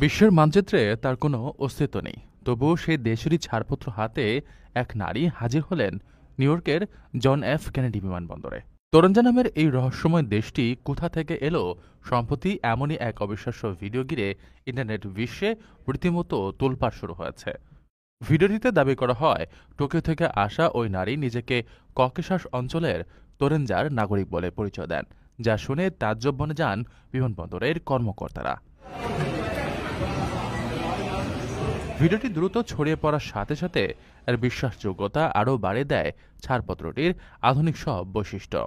বিশ্বের মানচিত্রে তার কোনো অস্তিত্ব নেই, তবুও সেই দেশেরই ছাড়পত্র হাতে এক নারী হাজির হলেন নিউ ইয়র্কের জন এফ কেনেডি বিমানবন্দরে। তরঞ্জা নামের এই রহস্যময় দেশটি কোথা থেকে এলো, সম্প্রতি এমনই এক অবিশ্বাস্য ভিডিও ঘিরে ইন্টারনেট বিশ্বে রীতিমতো তোলপাড় শুরু হয়েছে। ভিডিওটিতে দাবি করা হয়, টোকিও থেকে আসা ওই নারী নিজেকে ককেশাস অঞ্চলের তোরেঞ্জার নাগরিক বলে পরিচয় দেন, যা শুনে তাজ্জব বনে যান বিমানবন্দরের কর্মকর্তারা। ভিডিওটি দ্রুত ছড়িয়ে পড়ার সাথে সাথে এর বিশ্বাসযোগ্যতা আরও বাড়িয়ে দেয় ছাড়পত্রটির আধুনিক সব বৈশিষ্ট্য।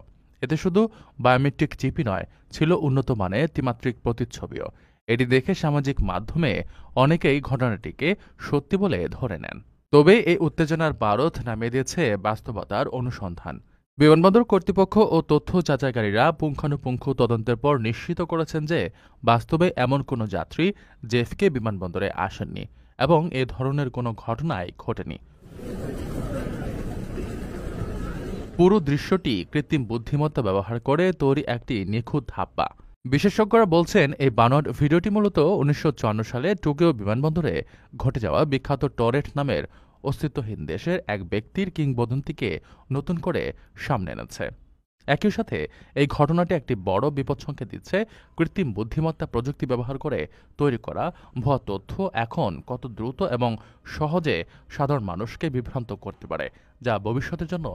এতে শুধু বায়োমেট্রিক চিপই নয়, ছিল উন্নত মানের ত্রিমাত্রিক প্রতিচ্ছবিও। এটি দেখে সামাজিক মাধ্যমে অনেকেই ঘটনাটিকে সত্যি বলে ধরে নেন। তবে এই উত্তেজনার বারদ নামিয়ে দিয়েছে বাস্তবতার অনুসন্ধান। বিমানবন্দর কর্তৃপক্ষ ও তথ্য যাচাইকারীরা পুঙ্খানুপুঙ্খ তদন্তের পর নিশ্চিত করেছেন যে বাস্তবে এমন কোনো যাত্রী জেফকে বিমানবন্দরে আসেননি এবং এ ধরনের কোনো ঘটনাই ঘটেনি। পুরো দৃশ্যটি কৃত্রিম বুদ্ধিমত্তা ব্যবহার করে তৈরি একটি নিখুঁত ধাপ্পা। বিশেষজ্ঞরা বলছেন, এই বানোয়াট ভিডিওটি মূলত ১৯৫৪ সালে টোকিও বিমানবন্দরে ঘটে যাওয়া বিখ্যাত টরেট নামের অস্তিত্বহীন দেশের এক ব্যক্তির কিংবদন্তিকে নতুন করে সামনে এনেছে। একই সাথে এই ঘটনাটি একটি বড় বিপদসংকেত দিচ্ছে। কৃত্রিম বুদ্ধিমত্তা প্রযুক্তি ব্যবহার করে তৈরি করা ভুয়া তথ্য এখন কত দ্রুত এবং সহজে সাধারণ মানুষকে বিভ্রান্ত করতে পারে, যা ভবিষ্যতের জন্য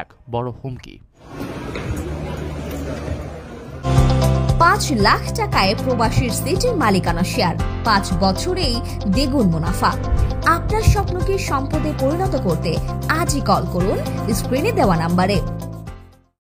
এক বড় হুমকি। ৫ লাখ টাকায় প্রবাসীর সিটির মালিকানা শেয়ার, ৫ বছরেই দ্বিগুণ মুনাফা। আপনার স্বপ্নকে সম্পদে পরিণত করতে আজই কল করুন স্ক্রিনে দেওয়া নাম্বারে।